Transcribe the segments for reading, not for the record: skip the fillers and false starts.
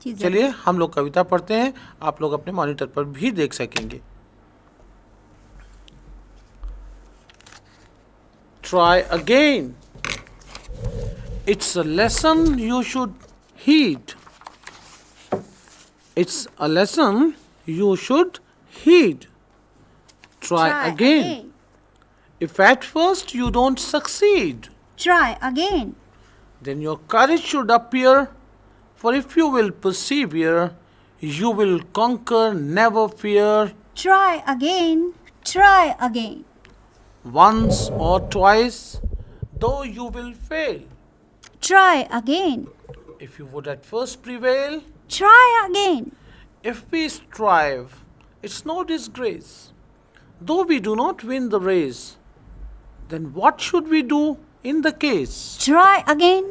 जी, चलिए हम लोग कविता पढ़ते हैं, आप लोग अपने मॉनिटर पर भी देख सकेंगे। Try again. It's a lesson you should heed. It's a lesson you should heed. Try again. If at first you don't succeed, Try again. then your courage should appear. For if you will persevere, you will conquer, never fear. Try again. Try again. Once or twice, though you will fail, Try again. if you would at first prevail, Try again. if we strive, it's no disgrace. Though we do not win the race, then what should we do in the case? Try again.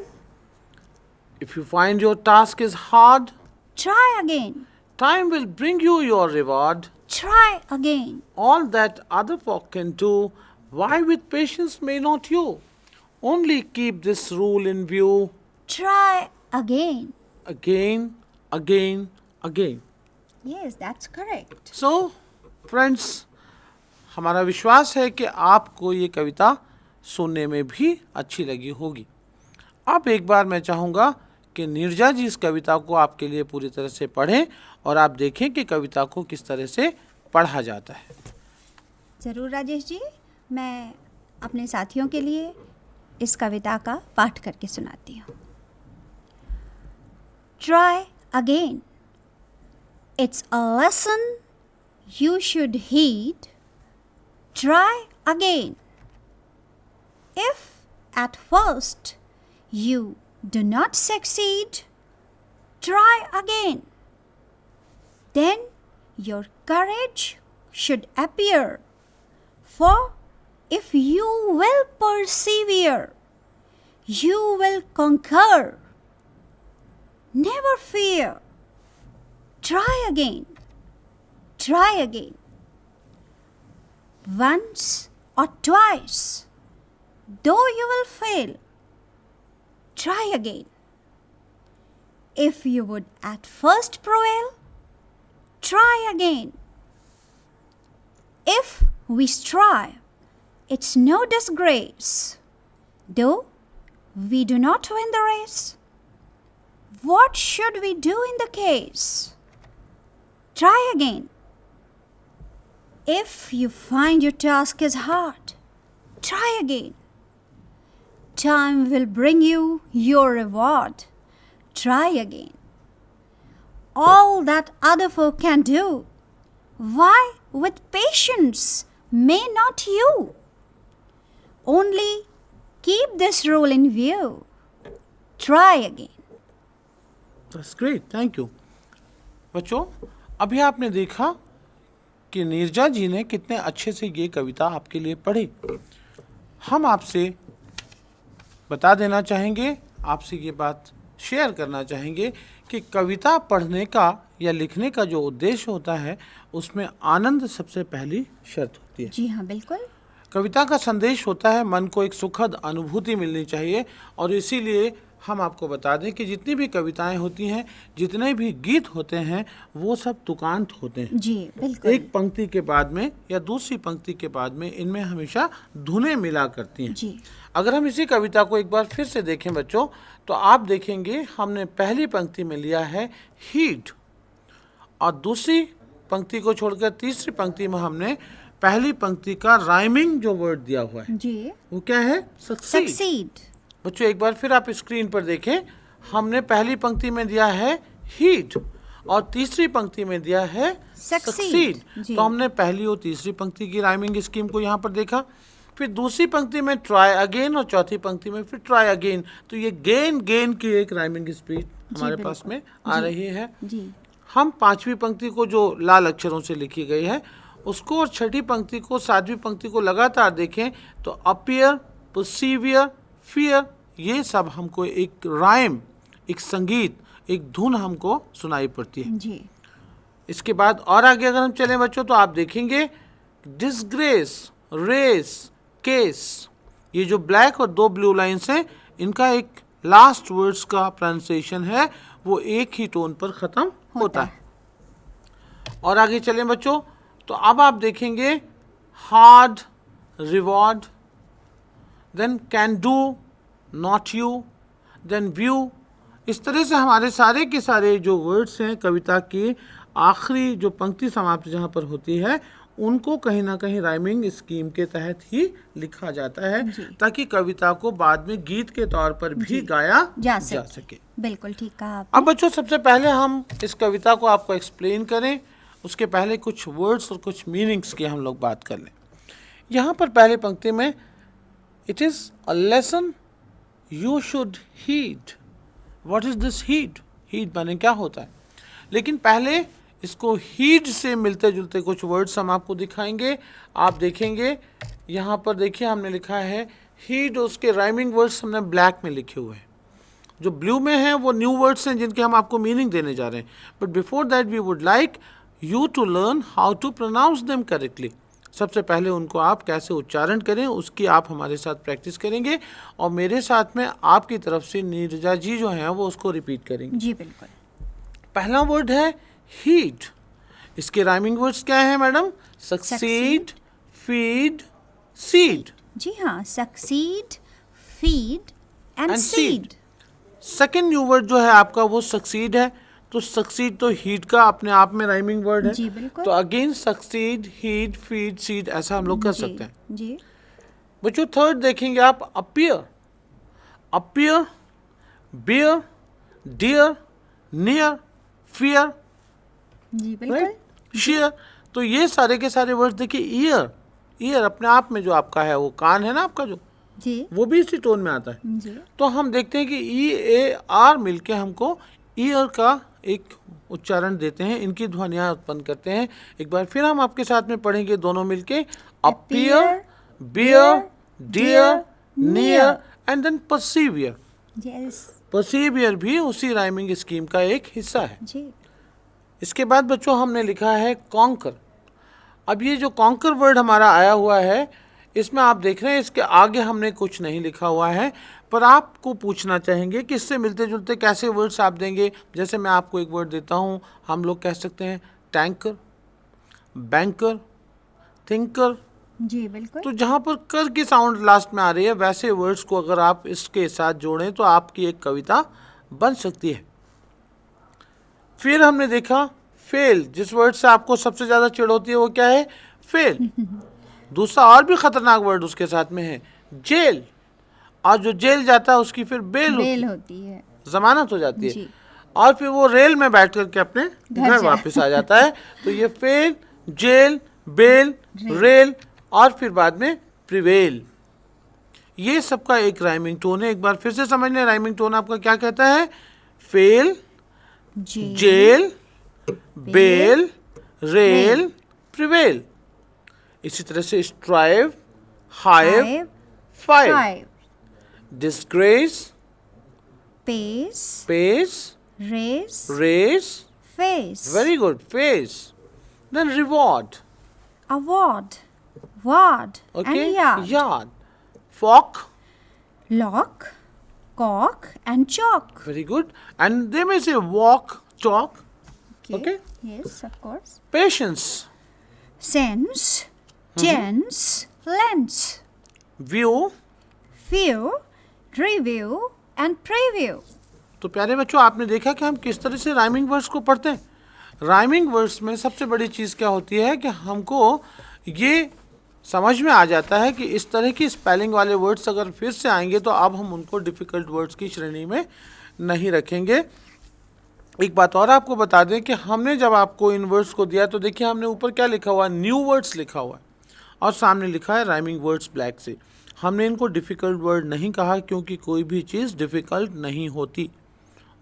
If you find your task is hard, Try again. time will bring you your reward. Try again. All that other folk can do, why with patience may not you? Only keep this rule in view. Try again. Again, again, again. Yes, that's correct. So, friends, हमारा विश्वास है कि आपको ये कविता सुनने में भी अच्छी लगी होगी। अब एक बार मैं चाहूँगा कि नीरजा जी इस कविता को आपके लिए पूरी तरह से पढ़ें और आप देखें कि कविता को किस तरह से पढ़ा जाता है। ज़रूर राजेश जी, मैं अपने साथियों के लिए इस कविता का पाठ करके सुनाती हूँ। Try again. It's a lesson you should heed. Try again. If at first you do not succeed, try again. Then your courage should appear. For if you will persevere, you will conquer. Never fear. Try again. Try again. Once or twice, though you will fail, try again. If you would at first prevail, try again. If we strive, it's no disgrace, though we do not win the race. What should we do in the case? Try again. If you find your task is hard, try again. Time will bring you your reward. Try again. All that other folk can do, why with patience may not you? Only keep this rule in view. Try again. That's great, thank you. बच्चों, अभी आपने देखा कि नीरजा जी ने कितने अच्छे से ये कविता आपके लिए पढ़ी। हम आपसे बता देना चाहेंगे, आपसे ये बात शेयर करना चाहेंगे कि कविता पढ़ने का या लिखने का जो उद्देश्य होता है उसमें आनंद सबसे पहली शर्त होती है। जी हाँ, बिल्कुल। कविता का संदेश होता है मन को एक सुखद अनुभूति मिलनी चाहिए और इसीलिए हम आपको बता दें कि जितनी भी कविताएं होती हैं, जितने भी गीत होते हैं, वो सब तुकांत होते हैं। जी बिल्कुल। एक पंक्ति के बाद में या दूसरी पंक्ति के बाद में इनमें हमेशा धुनें मिला करती हैं। जी। अगर हम इसी कविता को एक बार फिर से देखें बच्चों, तो आप देखेंगे हमने पहली पंक्ति में लिया है हीट और दूसरी पंक्ति को छोड़कर तीसरी पंक्ति में हमने पहली पंक्ति का राइमिंग जो वर्ड दिया हुआ है जी, वो क्या है? सक्सीड। सक्सीड। बच्चों एक बार फिर आप स्क्रीन पर देखें, हमने पहली पंक्ति में दिया है हीट और तीसरी पंक्ति में दिया है सक्सीड। तो हमने पहली और तीसरी पंक्ति की राइमिंग स्कीम को यहाँ पर देखा। फिर दूसरी पंक्ति में ट्राई अगेन और चौथी पंक्ति में फिर ट्राई अगेन। तो ये गेन गेन की एक राइमिंग स्पीड हमारे पास में आ रही है। जी। हम पांचवी पंक्ति को जो लाल अक्षरों से लिखी गई है उसको और छठी पंक्ति को सातवीं पंक्ति को लगातार देखें तो अपीयर, परसीवियर, फियर, ये सब हमको एक राइम, एक संगीत, एक धुन हमको सुनाई पड़ती है। जी। इसके बाद और आगे अगर हम चलें बच्चों तो आप देखेंगे डिसग्रेस, रेस, केस, ये जो ब्लैक और दो ब्लू लाइन्स हैं इनका एक लास्ट वर्ड्स का प्रोनाउंसिएशन है वो एक ही टोन पर ख़त्म होता है। और आगे चलें बच्चों, तो अब आप देखेंगे hard, reward, then can do, not you, then view. इस तरह से हमारे सारे के सारे जो वर्ड्स हैं कविता की आखिरी जो पंक्ति समाप्त जहाँ पर होती है उनको कहीं ना कहीं राइमिंग स्कीम के तहत ही लिखा जाता है, ताकि कविता को बाद में गीत के तौर पर भी गाया जा सके। बिल्कुल ठीक कहा आपने। अब बच्चों सबसे पहले हम इस कविता को आपको एक्सप्लेन करें, उसके पहले कुछ वर्ड्स और कुछ मीनिंग्स की हम लोग बात कर लें। यहाँ पर पहले पंक्ति में it is a lesson you should heed. What is this heed? Heed माने क्या होता है? लेकिन पहले इसको हीड से मिलते जुलते कुछ वर्ड्स हम आपको दिखाएंगे। आप देखेंगे यहाँ पर, देखिए हमने लिखा है हीड, उसके राइमिंग वर्ड्स हमने ब्लैक में लिखे हुए हैं। जो ब्लू में हैं वो न्यू वर्ड्स हैं जिनके हम आपको मीनिंग देने जा रहे हैं। But before that we would like you to learn how to pronounce them correctly. सबसे पहले उनको आप कैसे उच्चारण करें उसकी आप हमारे साथ प्रैक्टिस करेंगे, और मेरे साथ में आपकी तरफ से नीरजा जी जो हैं वो उसको रिपीट करेंगे। जी बिल्कुल। पहला वर्ड है हीड। इसके राइमिंग वर्ड्स क्या है मैडम? Succeed, feed, seed. जी हाँ, succeed, feed and seed. Second new word जो है आपका वो सक्सीड है। तो सक्सीड तो हीड का अपने आप में राइमिंग वर्ड है। जी बिल्कुल। तो again succeed, heed, feed, seed ऐसा हम लोग कर सकते हैं। जी। बच्चों थर्ड देखेंगे आप appear. Appear, bear, dear, near, fear, जी बिल्कुल। शेयर। तो ये सारे के सारे वर्ड्स देखिए। ईयर, ईयर अपने आप में जो आपका है वो कान है ना आपका जो, जी वो भी इसी टोन में आता है। जी। तो हम देखते हैं कि ई ए आर मिलके हमको ईयर का एक उच्चारण देते हैं, इनकी ध्वनियाँ उत्पन्न करते हैं। एक बार फिर हम आपके साथ में पढ़ेंगे दोनों मिलके। Appear, bear, dear, near and then persevere. Yes. Persevere भी उसी राइमिंग स्कीम का एक हिस्सा है। जी। इसके बाद बच्चों हमने लिखा है कॉन्कर। अब ये जो कॉन्कर वर्ड हमारा आया हुआ है इसमें आप देख रहे हैं इसके आगे हमने कुछ नहीं लिखा हुआ है, पर आपको पूछना चाहेंगे कि इससे मिलते जुलते कैसे वर्ड्स आप देंगे। जैसे मैं आपको एक वर्ड देता हूँ, हम लोग कह सकते हैं टैंकर, बैंकर, थिंकर। जी बिल्कुल। तो जहाँ पर कर की साउंड लास्ट में आ रही है वैसे वर्ड्स को अगर आप इसके साथ जोड़ें तो आपकी एक कविता बन सकती है। फिर हमने देखा फेल। जिस वर्ड से आपको सबसे ज़्यादा चिढ़ होती है वो क्या है? फेल। दूसरा और भी खतरनाक वर्ड उसके साथ में है जेल। और जो जेल जाता है उसकी फिर बेल होती है, जमानत हो जाती है। जी। और फिर वो रेल में बैठ करके अपने घर वापस आ जाता है। तो ये फेल, जेल, बेल, रेल और फिर बाद में प्रिवेल, ये सबका एक राइमिंग टोन है। एक बार फिर से समझ लें राइमिंग टोन आपका क्या कहता है? Fail, jail, bail, rail, prevail. इसी तरह से strive, hive, five, disgrace, pace, pace, race, race, face. Very good, face. Then reward, award, ward okay, and yard. yard, fork, lock, cock and chalk. very good, and they may say walk, chalk, okay. Yes, of course. Patience, Sense, tense, lens, view. view, review and preview. तो प्यारे बच्चों आपने देखा कि हम किस तरह से राइमिंग वर्ड्स को पढ़ते हैं। राइमिंग वर्ड्स में सबसे बड़ी चीज़ क्या होती है कि हमको ये समझ में आ जाता है कि इस तरह की स्पेलिंग वाले वर्ड्स अगर फिर से आएंगे तो अब हम उनको डिफ़िकल्ट वर्ड्स की श्रेणी में नहीं रखेंगे। एक बात और आपको बता दें कि हमने जब आपको इन वर्ड्स को दिया तो देखिए हमने ऊपर क्या लिखा हुआ है? न्यू वर्ड्स लिखा हुआ है और सामने लिखा है राइमिंग वर्ड्स ब्लैक से। हमने इनको डिफ़िकल्ट वर्ड नहीं कहा क्योंकि कोई भी चीज़ डिफ़िकल्ट नहीं होती,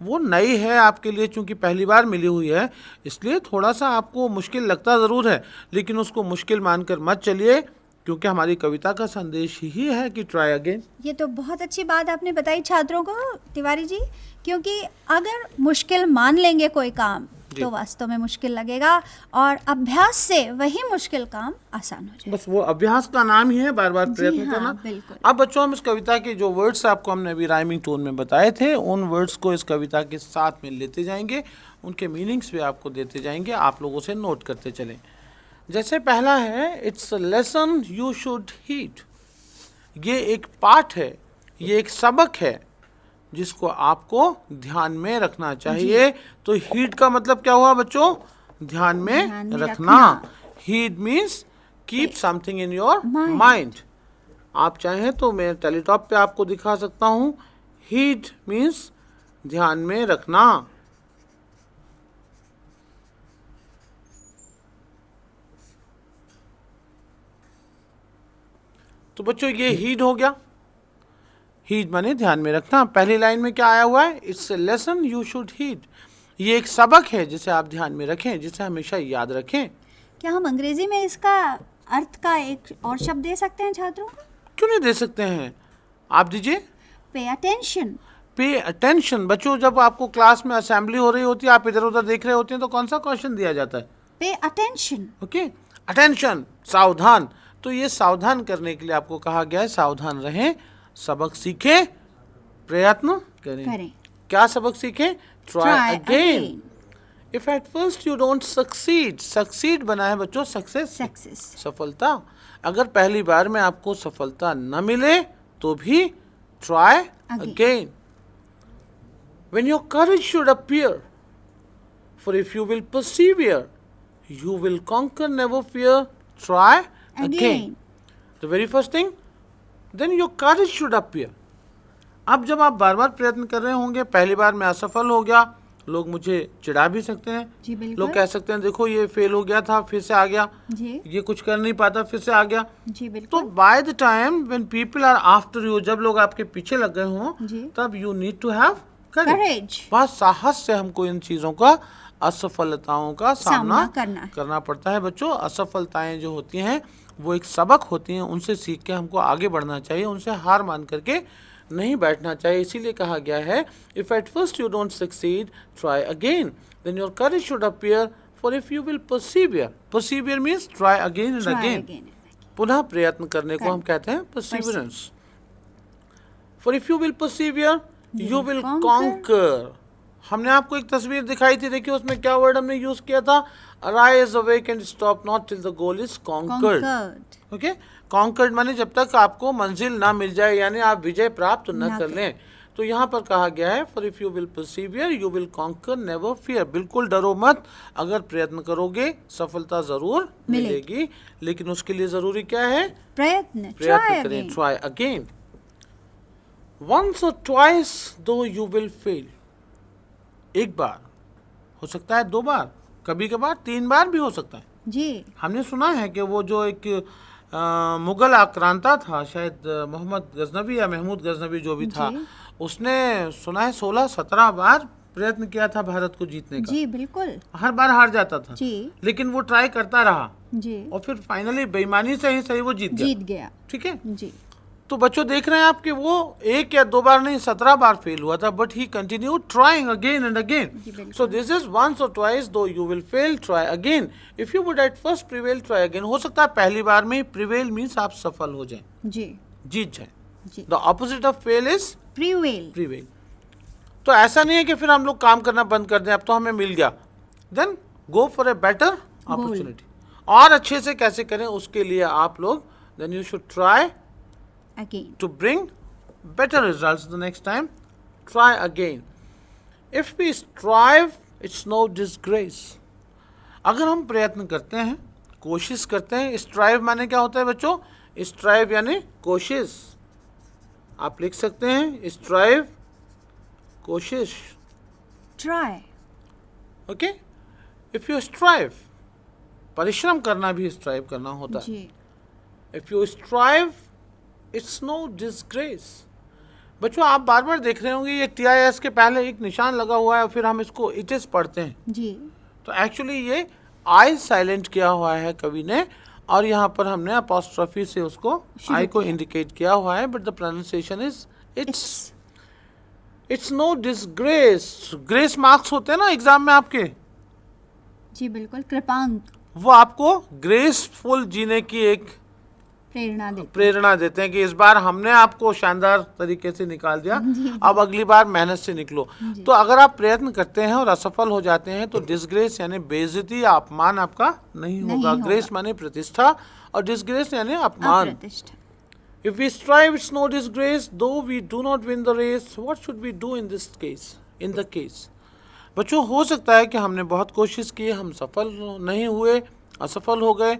वो नई है आपके लिए, चूँकि पहली बार मिली हुई है इसलिए थोड़ा सा आपको मुश्किल लगता ज़रूर है, लेकिन उसको मुश्किल मानकर मत चलिए क्योंकि हमारी कविता का संदेश ही है कि ट्राई अगेन। ये तो बहुत अच्छी बात आपने बताई छात्रों को तिवारी जी, क्योंकि अगर मुश्किल मान लेंगे कोई काम जी। तो वास्तव में मुश्किल लगेगा, और अभ्यास से वही मुश्किल काम आसान हो जाएगा। बस वो अभ्यास का नाम ही है, बार बार जी प्रयत्न हाँ, करना। बिल्कुल। अब बच्चों, हम इस कविता के जो वर्ड्स आपको हमने अभी राइमिंग टोन में बताए थे, उन वर्ड्स को इस कविता के साथ में लेते जाएंगे, उनके मीनिंग्स भी आपको देते जाएंगे, आप लोगों से नोट करते चलें। जैसे पहला है, it's a lesson you should heed. ये एक पाठ है, ये एक सबक है जिसको आपको ध्यान में रखना चाहिए। तो हीड का मतलब क्या हुआ बच्चों? ध्यान में रखना। Heed means keep something in your mind. आप चाहें तो मैं टेलीटॉप पे आपको दिखा सकता हूं। हीड मीन्स ध्यान में रखना। तो बच्चों, ये हीड हो गया। हीड माने ध्यान में रखना। पहली लाइन में क्या आया हुआ है? It's a lesson you should heed. ये एक सबक है जिसे आप ध्यान में रखें, जिसे हमेशा याद रखें। क्या हम अंग्रेजी में इसका अर्थ का एक और शब्द दे सकते हैं छात्रों को? क्यों नहीं दे सकते हैं, आप दीजिए। Pay attention. Pay attention. बच्चों, जब आपको क्लास में असेंबली हो रही होती है, आप इधर उधर देख रहे होते हैं, तो कौन सा क्वेश्चन दिया जाता है? Pay attention. ओके, अटेंशन, सावधान। तो ये सावधान करने के लिए आपको कहा गया है, सावधान रहें, सबक सीखें, प्रयत्न करें। क्या सबक सीखें? Try again. If at first you don't succeed, succeed बना है बच्चों सक्सेस, सफलता। अगर पहली बार में आपको सफलता न मिले तो भी try again. When your courage should appear, for if you will persevere, you will conquer, never fear, try again. The very first thing, then your courage should appear. अब जब आप बार बार प्रयत्न कर रहे होंगे, पहली बार में असफल हो गया, लोग मुझे चिढ़ा भी सकते हैं। जी बिल्कुल। लोग कह सकते हैं देखो ये फेल हो गया था, फिर से आ गया। जी। ये कुछ कर नहीं पाता, फिर से आ गया। जी बिल्कुल। तो by the time when people are after you, जब लोग आपके पीछे लग गए हों, तब you need to have courage. बहुत साहस से हमको इन चीजों का, असफलताओं का सामना करना पड़ता है। बच्चों, असफलताएं जो होती हैं वो एक सबक होती हैं, उनसे सीख के हमको आगे बढ़ना चाहिए, उनसे हार मान करके नहीं बैठना चाहिए। इसीलिए कहा गया है, if at first you don't succeed, try again, then your courage should appear, for if you will persevere, persevere means try again and again, पुनः प्रयत्न करने को हम कहते हैं perseverance. For if you will persevere, you will conquer. हमने आपको एक तस्वीर दिखाई थी, देखिए उसमें क्या वर्ड हमने यूज किया था? Arise, awake and stop not till the goal is conquered. Okay, conquered माने जब तक आपको मंजिल ना मिल जाए, यानी आप विजय प्राप्त न कर लें। तो यहाँ पर कहा गया है, for if you will persevere you will conquer, never fear. बिल्कुल डरो मत, अगर प्रयत्न करोगे सफलता जरूर मिलेगी, लेकिन उसके लिए जरूरी क्या है? प्रयत्न करें, try again. Once or twice though you will fail, एक बार हो सकता है, दो बार, कभी कभार 3 बार भी हो सकता है। जी। हमने सुना है कि वो जो एक मुगल आक्रांता था, शायद मोहम्मद गजनवी या महमूद गजनवी जो भी था, उसने सुना है 16-17 बार प्रयत्न किया था भारत को जीतने का। जी बिल्कुल। हर बार हार जाता था। जी। लेकिन वो ट्राई करता रहा। जी। और फिर फाइनली बेईमानी से ही सही वो जीत गया। ठीक है जी। तो बच्चों, देख रहे हैं आप कि वो 1 या 2 बार नहीं, 17 बार फेल हुआ था, but he continue trying again and again. So this is once or twice though you will fail, try again. If you would at first prevail, try again. हो सकता है पहली बार में प्रिवेल मीन्स आप सफल हो जाएं, जी, जीत जाएं। The opposite of fail is prevail. तो ऐसा नहीं है कि फिर हम लोग काम करना बंद कर दें, अब तो हमें मिल गया, then go for a better opportunity. और अच्छे से कैसे करें उसके लिए आप लोग, then you should try again to bring better results the next time. Try again. If we strive, it's no disgrace. अगर हम प्रयत्न करते हैं, कोशिश करते हैं, स्ट्राइव माने क्या होता है बच्चों? स्ट्राइव यानी कोशिश। आप लिख सकते हैं स्ट्राइव, कोशिश। try okay, if you strive, परिश्रम करना भी स्ट्राइव करना होता है। जी। If you strive, it's no disgrace. बच्चों, आप बार बार देख रहे होंगे ये TIS के पहले एक निशान लगा हुआ है, फिर हम इसको इट इज पढ़ते हैं। जी। तो एक्चुअली ये आई साइलेंट किया हुआ है कवि ने, और यहाँ पर हमने अपॉस्ट्रोफी से उसको आई को इंडिकेट किया हुआ है, but the pronunciation is it's. It's no disgrace. Grace marks होते हैं ना एग्जाम में आपके, जी बिल्कुल, कृपांक वो आपको ग्रेसफुल जीने की एक प्रेरणा देते हैं कि इस बार हमने आपको शानदार तरीके से निकाल दिया, अब अगली बार मेहनत से निकलो। तो अगर आप प्रयत्न करते हैं और असफल हो जाते हैं तो डिसग्रेस यानी बेइज्जती या अपमान आपका नहीं होगा। ग्रेस माने प्रतिष्ठा और डिसग्रेस यानी अपमान। अप्रतिष्ठा। If we strive, it's no disgrace, though we do not win the race. What should we do in this case? In the case, बच्चों हो सकता है कि हमने बहुत कोशिश की, हम सफल नहीं हुए, असफल हो गए।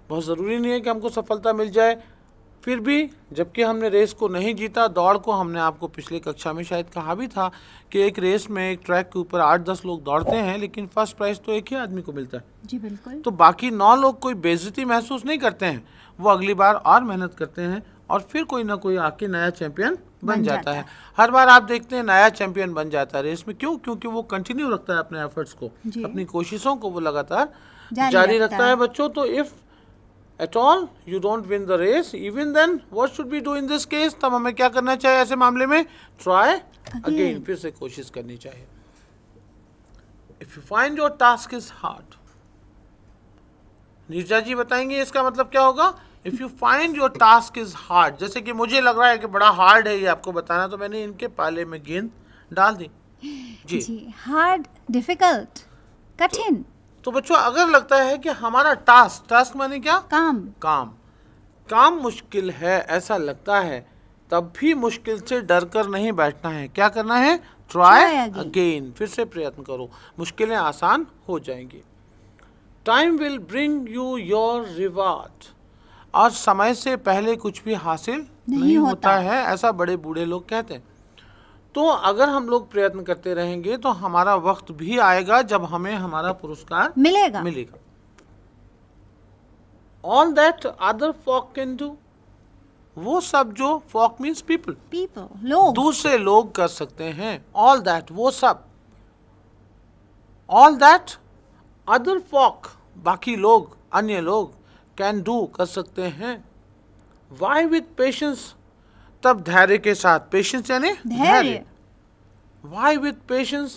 बहुत ज़रूरी नहीं है कि हमको सफलता मिल जाए। फिर भी जबकि हमने रेस को नहीं जीता, दौड़ को, हमने आपको पिछली कक्षा में शायद कहा भी था कि एक रेस में एक ट्रैक के ऊपर 8-10 लोग दौड़ते हैं, लेकिन फर्स्ट प्राइज़ तो एक ही आदमी को मिलता है। जी बिल्कुल। तो बाकी 9 लोग कोई बेइज्जती महसूस नहीं करते हैं, वो अगली बार और मेहनत करते हैं और फिर कोई ना कोई आके नया चैंपियन बन जाता है। हर बार आप देखते हैं नया चैंपियन बन जाता है रेस में। क्यों? क्योंकि वो कंटिन्यू रखता है अपने एफर्ट्स को, अपनी कोशिशों को वो लगातार जारी रखता है बच्चों। तो if at all you don't win the race, even then what should be do in this case? तब हमें क्या करना चाहिए ऐसे मामले में? ट्राई अगेन, फिर से कोशिश करनी चाहिए। If you find your task is hard, Neerja ji बताएंगे इसका मतलब क्या होगा? If you find your task is hard, जैसे कि मुझे लग रहा है कि बड़ा हार्ड है ये आपको बताना, तो मैंने इनके पाले में गेंद डाल दी। जी हार्ड, डिफिकल्ट, कठिन। तो बच्चों अगर लगता है कि हमारा टास्क माने क्या? काम मुश्किल है, ऐसा लगता है, तब भी मुश्किल से डर कर नहीं बैठना है। क्या करना है? ट्राई अगेन, फिर से प्रयत्न करो, मुश्किलें आसान हो जाएंगी। Time will bring you your reward, और समय से पहले कुछ भी हासिल नहीं होता है, ऐसा बड़े बूढ़े लोग कहते हैं। तो अगर हम लोग प्रयत्न करते रहेंगे तो हमारा वक्त भी आएगा जब हमें हमारा पुरस्कार मिलेगा। All that other folk can do, वो सब जो, फॉक मीन्स पीपल, लोग, दूसरे लोग कर सकते हैं। ऑल दैट, वो सब। ऑल दैट अदर फॉक, बाकी लोग, अन्य लोग, कैन डू, कर सकते हैं। वाई विथ पेशेंस, तब धैर्य के साथ, पेशेंस यानी धैर्य। Why with patience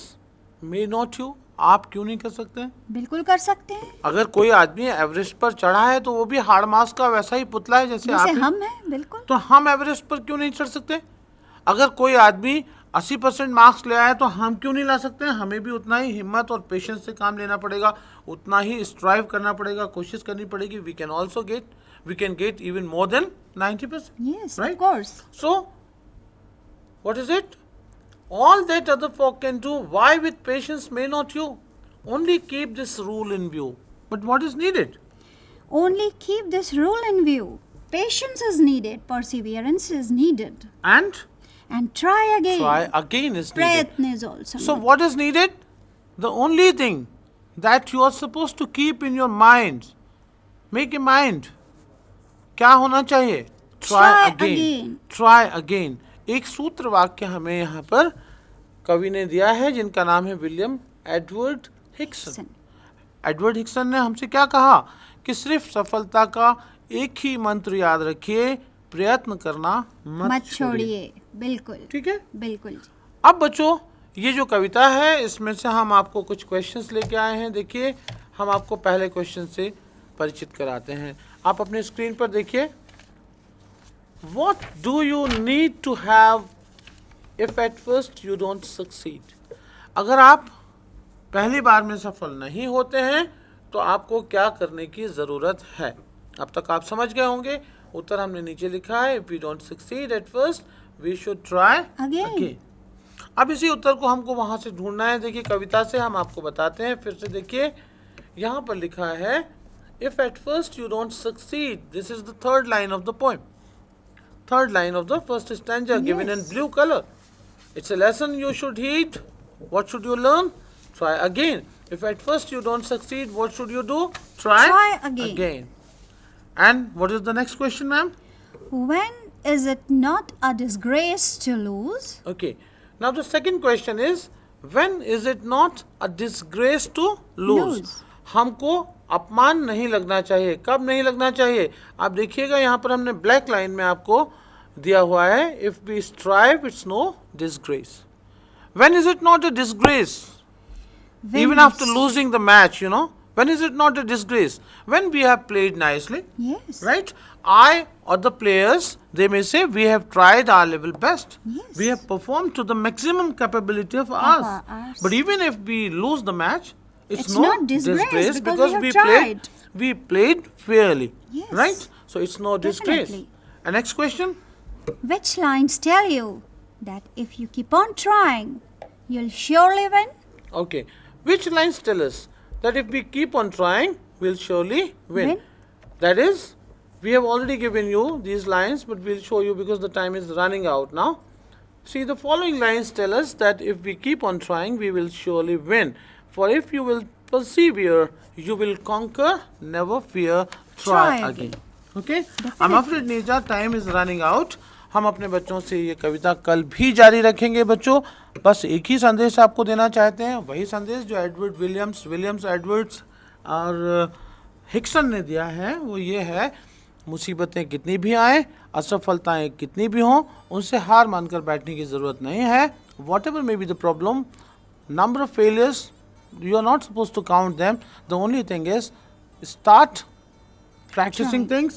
may not you, आप क्यों नहीं कर सकते हैं? बिल्कुल कर सकते हैं। अगर कोई आदमी एवरेस्ट पर चढ़ा है तो वो भी हाड़ मास का वैसा ही पुतला है जैसे आप हम हैं, बिल्कुल। तो हम एवरेस्ट पर क्यों नहीं चढ़ सकते? अगर कोई आदमी 80% मार्क्स ले आए तो हम क्यों नहीं ला सकते हैं? हमें भी उतना ही हिम्मत और पेशेंस से काम लेना पड़ेगा, उतना ही स्ट्राइव करना पड़ेगा, कोशिश करनी पड़ेगी। We can get even more than 90%. Yes, right? Of course. So, what is it? All that other folk can do, why with patience may not you? Only keep this rule in view. But what is needed? Only keep this rule in view. Patience is needed, perseverance is needed. And try again. Try again is needed. Prayatna is also So needed. what is needed? The only thing that you are supposed to keep in your mind, make a mind. क्या होना चाहिए? Try again. Try again. एक सूत्र वाक्य हमें यहाँ पर कवि ने दिया है जिनका नाम है William Edward Hickson. Edward Hickson ने हमसे क्या कहा कि सिर्फ सफलता का एक ही मंत्र याद रखिए, प्रयत्न करना मत छोड़िए। बिल्कुल ठीक है, बिल्कुल। अब बच्चों ये जो कविता है इसमें से हम आपको कुछ क्वेश्चंस लेके आए हैं। देखिए हम आपको पहले क्वेश्चन से परिचित कराते हैं। आप अपने स्क्रीन पर देखिए। What do you need to have if at first you don't succeed? अगर आप पहली बार में सफल नहीं होते हैं तो आपको क्या करने की ज़रूरत है? अब तक आप समझ गए होंगे। उत्तर हमने नीचे लिखा है। If we don't succeed at first, we should try again. अब इसी उत्तर को हमको वहाँ से ढूंढना है। देखिए कविता से हम आपको बताते हैं। फिर से देखिए यहाँ पर लिखा है If at first you don't succeed, this is the third line of the poem. Third line of the first stanza, given in blue color. It's a lesson you should heed. What should you learn? Try again. If at first you don't succeed, what should you do? Try again. And what is the next question, ma'am? When is it not a disgrace to lose? Okay. Now the second question is, when is it not a disgrace to lose? हमको अपमान नहीं लगना चाहिए। कब नहीं लगना चाहिए? आप देखिएगा यहाँ पर हमने ब्लैक लाइन में आपको दिया हुआ है, if we strive it's no disgrace. When is it not a disgrace? Even after losing the match, you know, When is it not a disgrace? When we have played nicely, Yes. right? I or the players, they may say, we have tried our level best. Yes. We have performed to the maximum capability of ours. ours. But even if we lose the match, it's It's not disgrace because we have tried. we played fairly. Yes. Right? So it's no disgrace. Definitely. And next question. Which lines tell you that if you keep on trying, you'll surely win? Okay. Which lines tell us that if we keep on trying, we'll surely win? Win. That is, we have already given you these lines, but we'll show you because the time is running out now. See, the following lines tell us that if we keep on trying, we will surely win. For if you will persevere, you will conquer, never fear, try Try again. again. Okay? I'm afraid Neerja, time is running out. हम अपने बच्चों से ये कविता कल भी जारी रखेंगे बच्चों। बस एक ही संदेश आपको देना चाहते हैं, वही संदेश जो एडवर्ड विलियम्स एडवर्ड्स और हिक्सन ने दिया है, वो ये है, मुसीबतें कितनी भी आए, असफलताएं कितनी भी हों, उनसे हार मानकर बैठने की ज़रूरत नहीं है। What ever may be the problem, number of failures, you are not supposed to count them. The only thing is start practicing things,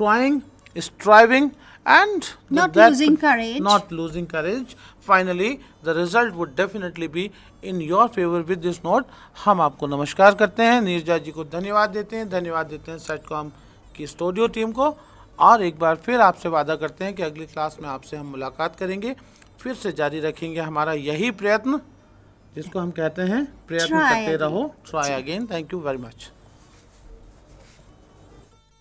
trying, striving, and Not that losing could- courage. Not losing courage. Finally, the result would definitely be in your favor. With this note, हम आपको नमस्कार करते हैं, नीरजा जी को धन्यवाद देते हैं sitcom की स्टूडियो टीम को, और एक बार फिर आपसे वादा करते हैं कि अगली क्लास में आपसे हम मुलाकात करेंगे, फिर से जारी रखेंगे हमारा यही प्रयत्न, जिसको हम कहते हैं प्रयत्न Try करते again. रहो, try again. Thank you very much.